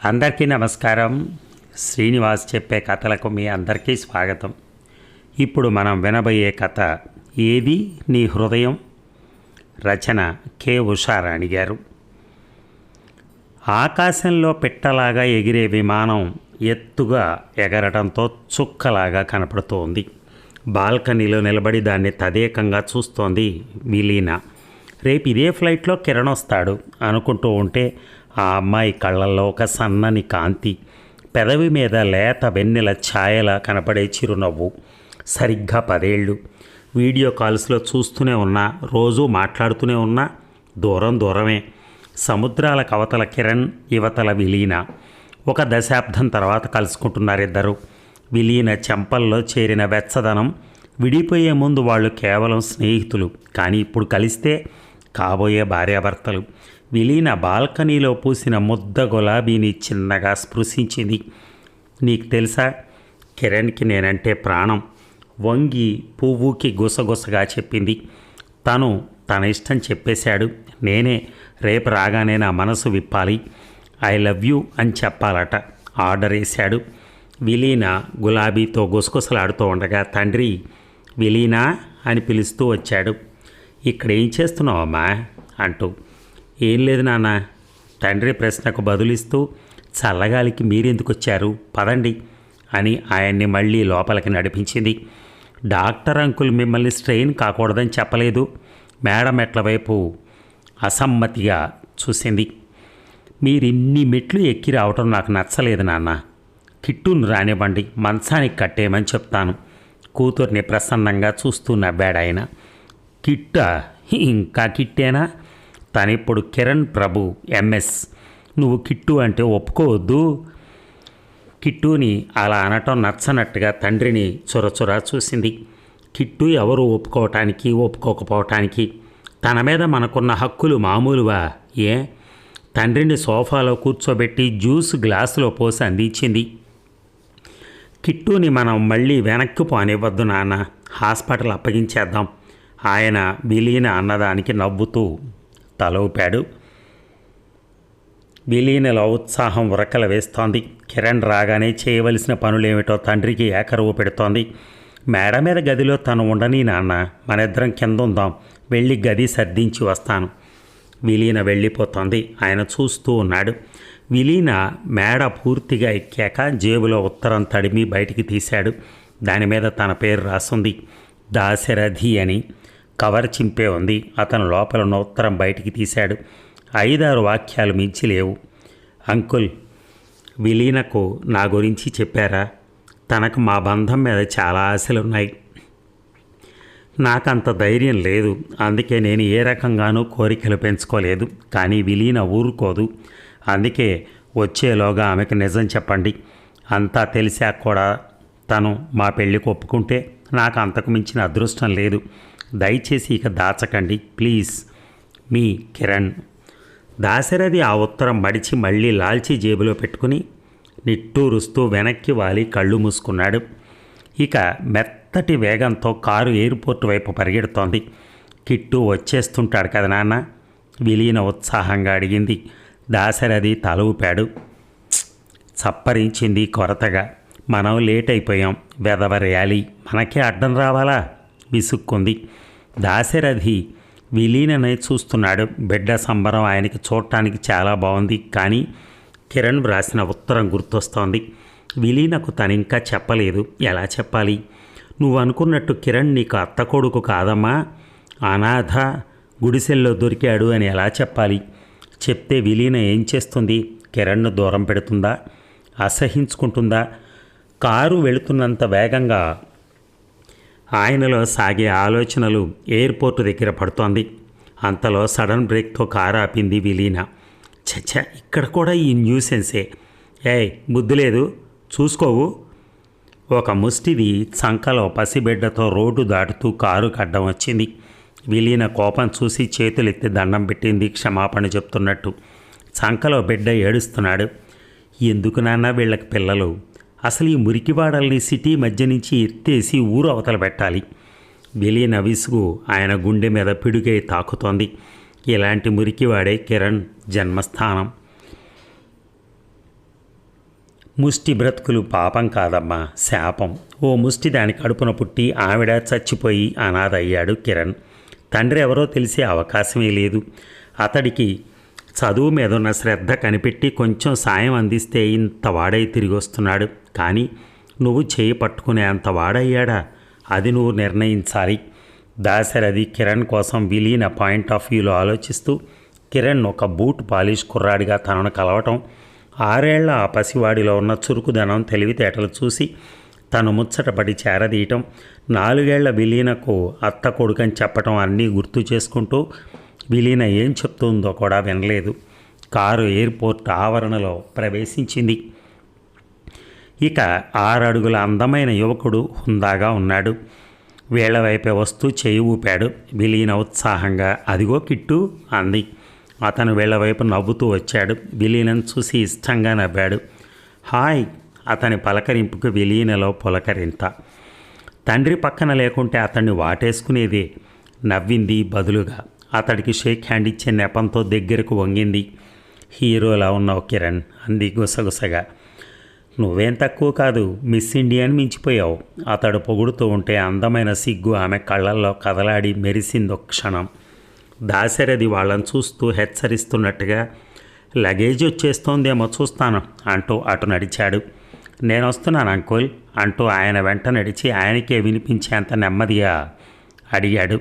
అందరికీ నమస్కారం. శ్రీనివాస్ చెప్పే కథలకు మీ అందరికీ స్వాగతం. ఇప్పుడు మనం వినబోయే కథ ఏది నీ హృదయం. రచన కె ఉషారాణి గారు. ఆకాశంలో పిట్టలాగా ఎగిరే విమానం ఎత్తుగా ఎగరడంతో చుక్కలాగా కనపడుతోంది. బాల్కనీలో నిలబడి దాన్ని తదేకంగా చూస్తోంది విలీన. రేపు ఇదే ఫ్లైట్లో కిరణ్ వస్తాడు అనుకుంటూ ఉంటే ఆ అమ్మాయి కళ్ళల్లో ఒక సన్నని కాంతి, పెదవి మీద లేత వెన్నెల ఛాయల కనపడే చిరునవ్వు. సరిగ్గా 10 ఏళ్ళు. వీడియో కాల్స్లో చూస్తూనే ఉన్నా, రోజూ మాట్లాడుతూనే ఉన్నా. దూరమే. సముద్రాల కవతల కిరణ్, యువతల విలీన. ఒక దశాబ్దం తర్వాత కలుసుకుంటున్నారిద్దరు. విలీన చెంపల్లో చేరిన వెచ్చదనం. విడిపోయే ముందు వాళ్ళు కేవలం స్నేహితులు, కానీ ఇప్పుడు కలిస్తే కాబోయే భార్యాభర్తలు. విలీన బాల్కనీలో పూసిన ముద్ద గులాబీని చిన్నగా స్పృశించింది. నీకు తెలుసా, కిరణ్కి నేనంటే ప్రాణం. వంగి పువ్వుకి గుసగుసగా చెప్పింది. తన ఇష్టం చెప్పేశాడు. నేనే రేపు రాగానే నా మనసు విప్పాలి. ఐ లవ్ యూ అని చెప్పాలట. ఆర్డర్ వేశాడు. విలీన గులాబీతో గుసగుసలాడుతూ ఉండగా తండ్రి విలీనా అని పిలుస్తూ వచ్చాడు. ఇక్కడ ఏం చేస్తున్నావమ్మా అంటూ. ఏం లేదు నాన్న. తండ్రి ప్రశ్నకు బదులిస్తూ చల్లగాలికి మీరెందుకు వచ్చారు, పదండి అని ఆయన్ని మళ్ళీ లోపలికి నడిపించింది. డాక్టర్ అంకుల్ మిమ్మల్ని స్ట్రెయిన్ కాకూడదని చెప్పలేదు. మేడం మెట్ల వైపు అసమ్మతిగా చూసింది. మీరిన్ని మెట్లు ఎక్కి రావటం నాకు నచ్చలేదు నాన్న. కిట్టును రానివ్వండి, మంచానికి కట్టేయమని చెప్తాను. కూతుర్ని ప్రసన్నంగా చూస్తూ నవ్వాడు ఆయన. కిట్టా? ఇంకా కిట్టేనా? తనిప్పుడు కిరణ్ ప్రభు ఎంఎస్. నువ్వు కిట్టు అంటే ఒప్పుకోవద్దు. కిట్టుని అలా అనటం నచ్చనట్టుగా తండ్రిని చొరచొర చూసింది. కిట్టు ఎవరు ఒప్పుకోకపోవటానికి? తన మీద మనకున్న హక్కులు మామూలువా? తండ్రిని సోఫాలో కూర్చోబెట్టి జ్యూస్ గ్లాసులో పోసి అందించింది. కిట్టుని మనం మళ్ళీ వెనక్కి పోనివ్వద్దు నాన్న, హాస్పిటల్ అప్పగించేద్దాం. ఆయన విలీన అన్నదానికి నవ్వుతూ తల ఊపాడు. విలీనలో ఉత్సాహం ఉరకలు వేస్తోంది. కిరణ్ రాగానే చేయవలసిన పనులేమిటో తండ్రికి ఏకరువు పెడుతోంది. మేడ మీద గదిలో తను ఉండని నాన్న, మనిద్దరం కింద ఉందాం, వెళ్ళి గది సర్దించి వస్తాను. విలీన వెళ్ళిపోతోంది. ఆయన చూస్తూ ఉన్నాడు. విలీన మేడ పూర్తిగా ఎక్కాక జేబులో ఉత్తరం తడిమి బయటికి తీశాడు. దాని మీద తన పేరు రాసుంది, దాశరథి అని. కవర్ చింపే ఉంది. అతను లోపల ఉన్న ఉత్తరం బయటికి తీశాడు. 5-6 వాక్యాలు మించి లేవు. అంకుల్, విలీనకు నా గురించి చెప్పారా? తనకు మా బంధం మీద చాలా ఆశలున్నాయి. నాకంత ధైర్యం లేదు. అందుకే నేను ఏ రకంగానూ కోరికలు పెంచుకోలేదు. కానీ విలీన ఊరుకోదు. అందుకే వచ్చేలోగా ఆమెకు నిజం చెప్పండి. అంతా తెలిసాక కూడా తను మా పెళ్ళికి ఒప్పుకుంటే నాకు అంతకు మించిన అదృష్టం లేదు. దయచేసి ఇక దాచకండి ప్లీజ్. మీ కిరణ్. దాశరథి ఆ ఉత్తరం మడిచి మళ్ళీ లాల్చీ జేబులో పెట్టుకుని నిట్టూరుస్తూ వెనక్కి వాలి కళ్ళు మూసుకున్నాడు. ఇక మెత్తటి వేగంతో కారు ఎయిర్పోర్ట్ వైపు పరిగెడుతోంది. కిట్టు వచ్చేస్తుంటాడు కదా నాన్న, విలీన ఉత్సాహంగా అడిగింది. దాశరథి తల ఊపాడు. చప్పరించింది కొరతగా. మనం లేట్ అయిపోయాం, వెదవరేయాలి, మనకే అడ్డం రావాలా? విసుక్కుంది. దాశరథి విలీననే చూస్తున్నాడు. బిడ్డ సంబరం ఆయనకి చూడటానికి చాలా బాగుంది. కానీ కిరణ్ వ్రాసిన ఉత్తరం గుర్తొస్తోంది. విలీనకు తనింకా చెప్పలేదు. ఎలా చెప్పాలి? నువ్వు అనుకున్నట్టు కిరణ్ నీకు అత్త కొడుకు కాదమ్మా, అనాథ, గుడిసెల్లో దొరికాడు అని ఎలా చెప్పాలి? చెప్తే విలీన ఏం చేస్తుంది? కిరణ్ను దూరం పెడుతుందా? అసహించుకుంటుందా? కారు వెళుతున్నంత వేగంగా ఆయనలో సాగే ఆలోచనలు ఎయిర్పోర్టు దగ్గర పడుతోంది. అంతలో సడన్ బ్రేక్తో కారు ఆపింది విలీన. చచ్చ, ఇక్కడ కూడా ఈ న్యూసెన్సే. బుద్ధి లేదు, చూసుకోవు. ఒక ముష్టిది చంకలో పసిబిడ్డతో రోడ్డు దాటుతూ కారు అడ్డం వచ్చింది. విలీన కోపం చూసి చేతులెత్తి దండం పెట్టింది, క్షమాపణ చెప్తున్నట్టు. చంకలో బిడ్డ ఏడుస్తున్నాడు. ఎందుకు నాన్న వీళ్ళకి పిల్లలు? అసలు ఈ మురికివాడల్ని సిటీ మధ్య నుంచి ఎత్తేసి ఊరు అవతల పెట్టాలి. విలీన విసుగు ఆయన గుండె మీద పిడుగై తాకుతోంది. ఇలాంటి మురికివాడే కిరణ్ జన్మస్థానం. ముష్టి బ్రతుకులు పాపం కాదమ్మా, శాపం. ఓ ముష్టి దాని కడుపున పుట్టి ఆవిడ చచ్చిపోయి అనాథ అయ్యాడు కిరణ్. తండ్రి ఎవరో తెలిసే అవకాశమే లేదు. అతడికి చదువు మీద ఉన్న శ్రద్ధ కనిపెట్టి కొంచెం సాయం అందిస్తే ఇంత వాడై తిరిగి వస్తున్నాడు. కానీ నువ్వు చేయి పట్టుకునే అంత వాడయ్యాడా? అది నువ్వు నిర్ణయించాలి. దాశరథి కిరణ్ కోసం విలీన పాయింట్ ఆఫ్ వ్యూలో ఆలోచిస్తూ కిరణ్ ఒక బూట్ పాలిష్ కుర్రాడిగా తనను కలవటం, 6 ఏళ్ల ఆ పసివాడిలో ఉన్న చురుకుదనం తెలివితేటలు చూసి తను ముచ్చటపడి చేరదీయటం, 4 ఏళ్ల విలీనకు అత్త కొడుకని చెప్పటం అన్నీ గుర్తు చేసుకుంటూ విలీన ఏం చెప్తుందో కూడా వినలేదు. కారు ఎయిర్పోర్ట్ ఆవరణలో ప్రవేశించింది. ఇక 6 అడుగుల అందమైన యువకుడు హుందాగా ఉన్నాడు. వీళ్ల వైపే వస్తూ చేయి ఊపాడు. విలీన ఉత్సాహంగా అదిగో కిట్టు అంది. అతను వీళ్ల వైపు నవ్వుతూ వచ్చాడు. విలీనను చూసి ఇష్టంగా నవ్వాడు. హాయ్. అతని పలకరింపుకు విలీనలో పులకరింత. తండ్రి పక్కన లేకుంటే అతన్ని వాటేసుకునేదే. నవ్వింది బదులుగా. అతడికి షేక్ హ్యాండ్ ఇచ్చే నెపంతో దగ్గరకు వంగింది. హీరోలా ఉన్నావు కిరణ్ అంది గుసగుసగా. నువ్వేం తక్కువ కాదు, మిస్ ఇండియాని మించిపోయావు. అతడు పొగుడుతూ ఉంటే అందమైన సిగ్గు ఆమె కళ్ళల్లో కదలాడి మెరిసిందొక క్షణం. దాశరథి వాళ్ళని చూస్తూ హెచ్చరిస్తున్నట్టుగా లగేజ్ వచ్చేస్తోందేమో చూస్తాను అంటూ అటు నడిచాడు. నేను వస్తున్నాను అంకుల్ అంటూ ఆయన వెంట నడిచి ఆయనకే వినిపించేంత నెమ్మదిగా అడిగాడు.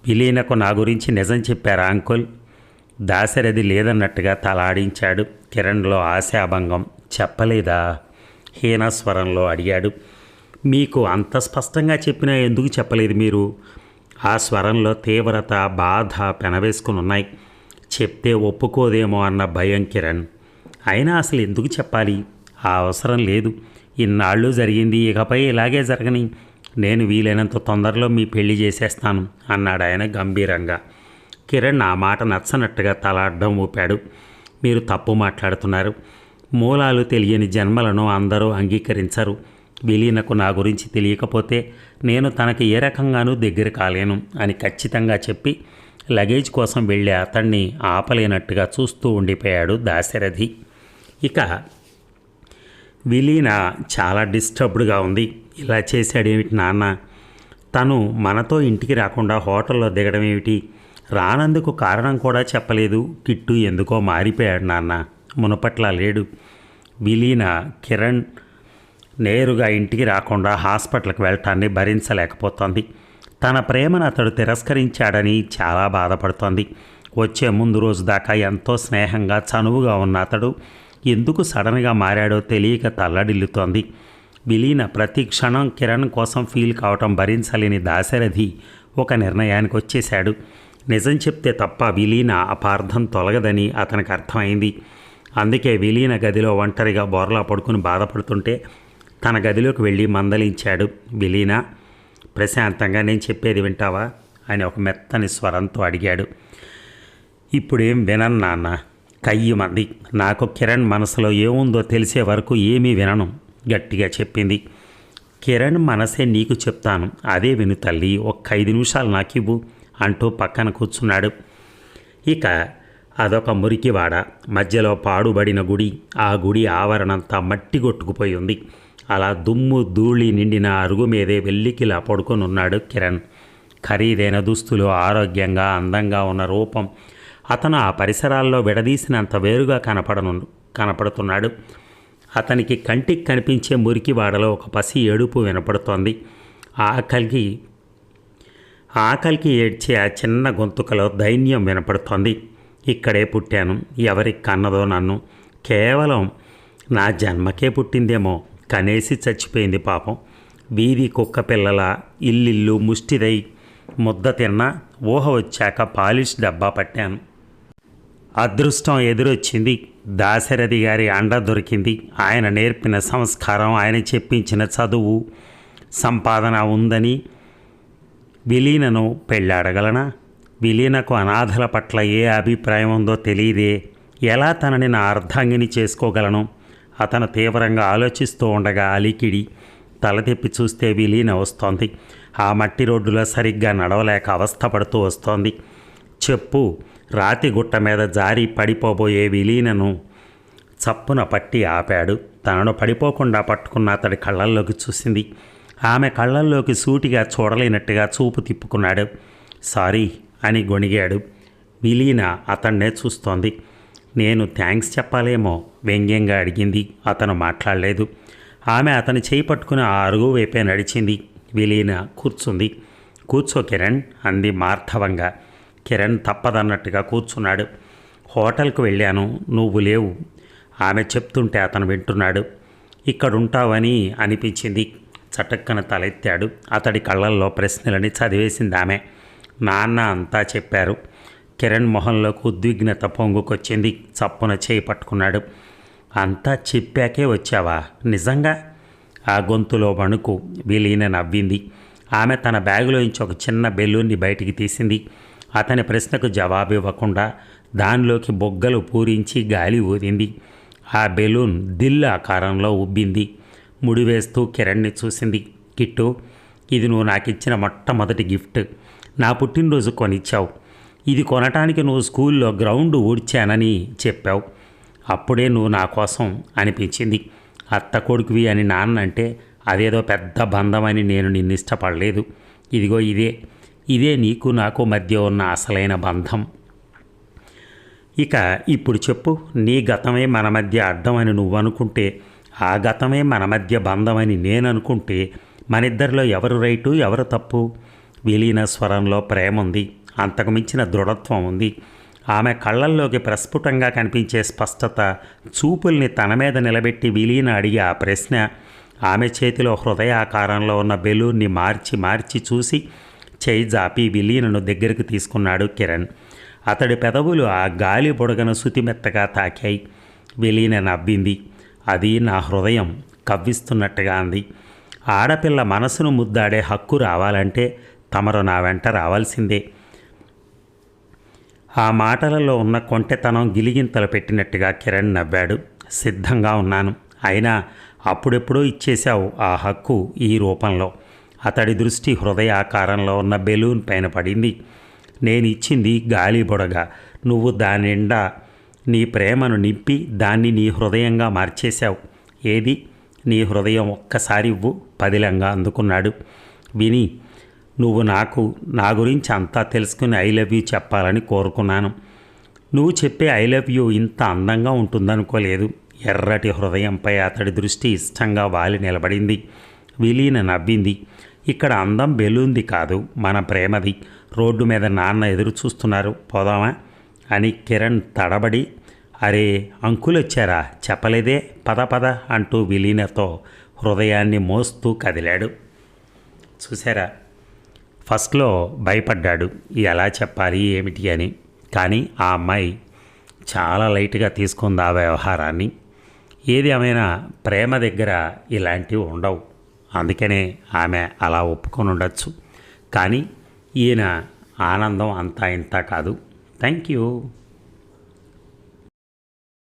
విలీనకు నా గురించి నిజం చెప్పారా అంకుల్? దాశరథి లేదన్నట్టుగా తలాడించాడు. కిరణ్లో ఆశాభంగం. చెప్పలేదా? హీనస్వరంలో అడిగాడు. మీకు అంత స్పష్టంగా చెప్పినా ఎందుకు చెప్పలేదు మీరు? ఆ స్వరంలో తీవ్రత, బాధ పెనవేసుకుని ఉన్నాయి. చెప్తే ఒప్పుకోదేమో అన్న భయం కిరణ్. అయినా అసలు ఎందుకు చెప్పాలి? ఆ అవసరం లేదు. ఇన్నాళ్ళు జరిగింది, ఇకపై ఇలాగే జరగని. నేను వీలైనంత తొందరలో మీ పెళ్లి చేసేస్తాను అన్నాడు ఆయన గంభీరంగా. కిరణ్ ఆ మాట నచ్చనట్టుగా తల అడ్డం ఊపాడు. మీరు తప్పు మాట్లాడుతున్నారు. మూలాలు తెలియని జన్మలను అందరూ అంగీకరించరు. విలీనకు నా గురించి తెలియకపోతే నేను తనకి ఏ రకంగానూ దగ్గర కాలేను అని ఖచ్చితంగా చెప్పి లగేజ్ కోసం వెళ్ళే అతన్ని ఆపలేనట్టుగా చూస్తూ ఉండిపోయాడు దాశరథి. ఇక విలీన చాలా డిస్టర్బ్డ్గా ఉంది. ఇలా చేశాడేమిటి నాన్న? తను మనతో ఇంటికి రాకుండా హోటల్లో దిగడం ఏమిటి? రానందుకు కారణం కూడా చెప్పలేదు. కిట్టు ఎందుకో మారిపోయాడు నాన్న, మునపట్లా లేడు. విలీన కిరణ్ నేరుగా ఇంటికి రాకుండా హాస్పిటల్కి వెళ్ళటాన్ని భరించలేకపోతోంది. తన ప్రేమను అతడు తిరస్కరించాడని చాలా బాధపడుతోంది. వచ్చే ముందు రోజు దాకా ఎంతో స్నేహంగా చనువుగా ఉన్న అతడు ఎందుకు సడన్గా మారాడో తెలియక తల్లడిల్లుతోంది. విలీన ప్రతి క్షణం కిరణ్ కోసం ఫీల్ కావటం భరించలేని దాశరథి ఒక నిర్ణయానికి వచ్చేశాడు. నిజం చెప్తే తప్ప విలీన అపార్థం తొలగదని అతనికి అర్థమైంది. అందుకే విలీన గదిలో ఒంటరిగా బోర్లా పడుకుని బాధపడుతుంటే తన గదిలోకి వెళ్ళి మందలించాడు. విలీన, ప్రశాంతంగా నేను చెప్పేది వింటావా అని ఒక మెత్తని స్వరంతో అడిగాడు. ఇప్పుడేం వినను నాన్న, కయ్యమంది. నాకు కిరణ్ మనసులో ఏముందో తెలిసే వరకు ఏమీ వినను గట్టిగా చెప్పింది. కిరణ్ మనసే నీకు చెప్తాను, అదే విను తల్లి, ఒక్క 5 నిమిషాలు నాకివ్వు అంటూ పక్కన కూర్చున్నాడు. ఇక అదొక మురికివాడ. మధ్యలో పాడుబడిన గుడి. ఆ గుడి ఆవరణంతా మట్టి కొట్టుకుపోయి ఉంది. అలా దుమ్ము ధూళి నిండిన అరుగు మీదే వెల్లికిలా పడుకొని ఉన్నాడు కిరణ్. ఖరీదైన దుస్తులు, ఆరోగ్యంగా అందంగా ఉన్న రూపం. అతను ఆ పరిసరాల్లో విడదీసినంత వేరుగా కనపడుతున్నాడు. అతనికి కంటికి కనిపించే మురికివాడలో ఒక పసి ఏడుపు వినపడుతోంది. ఆకలికి ఏడ్చే ఆ చిన్న గొంతుకలో దైన్యం వినపడుతోంది. ఇక్కడే పుట్టాను, ఎవరికి కన్నదో నన్ను, కేవలం నా జన్మకే పుట్టిందేమో, కనేసి చచ్చిపోయింది పాపం. వీధి కుక్క పిల్లల ఇల్లిల్లు ముష్టిదై ముద్ద తిన్నా ఊహ వచ్చాక పాలిష్ డబ్బా పట్టాను. అదృష్టం ఎదురొచ్చింది. దాశరథి గారి అండ దొరికింది. ఆయన నేర్పిన సంస్కారం, ఆయన చెప్పించిన చదువు, సంపాదన ఉందని విలీనను పెళ్ళాడగలనా? విలీనకు అనాథల పట్ల ఏ అభిప్రాయం ఉందో తెలియదే. ఎలా తనని నా అర్ధాంగిని చేసుకోగలను? అతను తీవ్రంగా ఆలోచిస్తూ ఉండగా అలికిడి. తల తిప్పి చూస్తే విలీన వస్తోంది. ఆ మట్టి రోడ్డులో సరిగ్గా నడవలేక అవస్థపడుతూ వస్తోంది. చెప్పు రాతి గుట్ట మీద జారి పడిపోబోయే విలీనను చప్పున పట్టి ఆపాడు. తనను పడిపోకుండా పట్టుకున్న అతడి కళ్ళల్లోకి చూసింది. ఆమె కళ్ళల్లోకి సూటిగా చూడలేనట్టుగా చూపు తిప్పుకున్నాడు. సారీ అని గొణిగాడు. విలీన అతన్నే చూస్తోంది. నేను థ్యాంక్స్ చెప్పాలేమో వ్యంగ్యంగా అడిగింది. అతను మాట్లాడలేదు. ఆమె అతని చేయి పట్టుకుని ఆ అరుగు వైపే నడిచింది. విలీన కూర్చుంది. కూర్చో కిరణ్ అంది మార్ధవంగా. కిరణ్ తప్పదన్నట్టుగా కూర్చున్నాడు. హోటల్కు వెళ్ళాను, నువ్వు లేవు. ఆమె చెప్తుంటే అతను వింటున్నాడు. ఇక్కడుంటావని అనిపించింది. చటక్కన తలెత్తాడు. అతడి కళ్ళల్లో ప్రశ్నలని చదివేసింది ఆమె. నాన్న అంతా చెప్పారు. కిరణ్ మొహంలోకి ఉద్విగ్నత పొంగుకొచ్చింది. చప్పున చేయి పట్టుకున్నాడు. అంతా చెప్పాకే వచ్చావా నిజంగా? ఆ గొంతులో వణుకు. విలీన నవ్వింది. ఆమె తన బ్యాగులోంచి ఒక చిన్న బెలూన్ని బయటికి తీసింది. అతని ప్రశ్నకు జవాబు ఇవ్వకుండా దానిలోకి బొగ్గలు పూరించి గాలి ఊదింది. ఆ బెలూన్ దిల్ ఆకారంలో ఉబ్బింది. ముడివేస్తూ కిరణ్ని చూసింది. కిట్టు, ఇది నువ్వు నాకు ఇచ్చిన మొట్టమొదటి గిఫ్ట్. నా పుట్టినరోజు కొనిచ్చావు. ఇది కొనటానికి నువ్వు స్కూల్లో గ్రౌండ్ ఊడ్చానని చెప్పావు. అప్పుడే నువ్వు నా కోసం అనిపించింది. అత్త కొడుకువి అని నాన్న అంటే అదేదో పెద్ద బంధమని నేను నిన్ను ఇష్టపడలేదు. ఇదిగో ఇదే నీకు నాకు మధ్య ఉన్న అసలైన బంధం. ఇక ఇప్పుడు చెప్పు, నీ గతమే మన మధ్య అడ్డమని నువ్వు అనుకుంటే, ఆ గతమే మన మధ్య బంధమని నేను అనుకుంటే, మనిద్దరిలో ఎవరు రైటు ఎవరు తప్పు? విలీన స్వరంలో ప్రేమ ఉంది. అంతకు మించిన దృఢత్వం ఉంది. ఆమె కళ్ళల్లోకి ప్రస్ఫుటంగా కనిపించే స్పష్టత చూపుల్ని తన మీద నిలబెట్టి విలీన అడిగే ఆ ప్రశ్న, ఆమె చేతిలో హృదయాకారంలో ఉన్న బెలూన్ని మార్చి చూసి చేయి జాపి విలీనను దగ్గరికి తీసుకున్నాడు కిరణ్. అతడి పెదవులు ఆ గాలి బుడగను శుతిమెత్తగా తాకాయి. విలీన నవ్వింది. అది నా హృదయం కవ్విస్తున్నట్టుగా అంది. ఆడపిల్ల మనసును ముద్దాడే హక్కు రావాలంటే తమరు నా వెంట రావాల్సిందే. ఆ మాటలలో ఉన్న కొంటెతనం గిలిగింతలు పెట్టినట్టుగా కిరణ్ నవ్వాడు. సిద్ధంగా ఉన్నాను. అయినా అప్పుడెప్పుడో ఇచ్చేశావు ఆ హక్కు ఈ రూపంలో. అతడి దృష్టి హృదయాకారంలో ఉన్న బెలూన్ పైన పడింది. నేను ఇచ్చింది గాలి బుడగ. నువ్వు దాని నిండా నీ ప్రేమను నింపి దాన్ని నీ హృదయంగా మార్చేశావు. ఏది నీ హృదయం ఒక్కసారి ఇవ్వు పదిలంగా అందుకున్నాడు. విని, నువ్వు నా గురించి అంతా తెలుసుకుని ఐ లవ్ యూ చెప్పాలని కోరుకున్నాను. నువ్వు చెప్పే ఐ లవ్ యూ ఇంత అందంగా ఉంటుందనుకోలేదు. ఎర్రటి హృదయంపై అతడి దృష్టి ఇష్టంగా వాలి నిలబడింది. విలీన నవ్వింది. ఇక్కడ అందం బెలూంది కాదు, మన ప్రేమది. రోడ్డు మీద నాన్న ఎదురు చూస్తున్నారు, పోదామా అని కిరణ్ తడబడి, అరే అంకులు వచ్చారా చెప్పలేదే, పద అంటూ విలీనతో హృదయాన్ని మోస్తూ కదిలాడు. చూసారా, ఫస్ట్లో భయపడ్డాడు ఎలా చెప్పాలి ఏమిటి అని. కానీ ఆ అమ్మాయి చాలా లైట్గా తీసుకుంది ఆ వ్యవహారాన్ని. ఏది ఏమైనా ప్రేమ దగ్గర ఇలాంటివి ఉండవు. అందుకనే ఆమె అలా ఒప్పుకొని ఉండొచ్చు. కానీ ఈయన ఆనందం అంతా ఇంత కాదు. Thank you.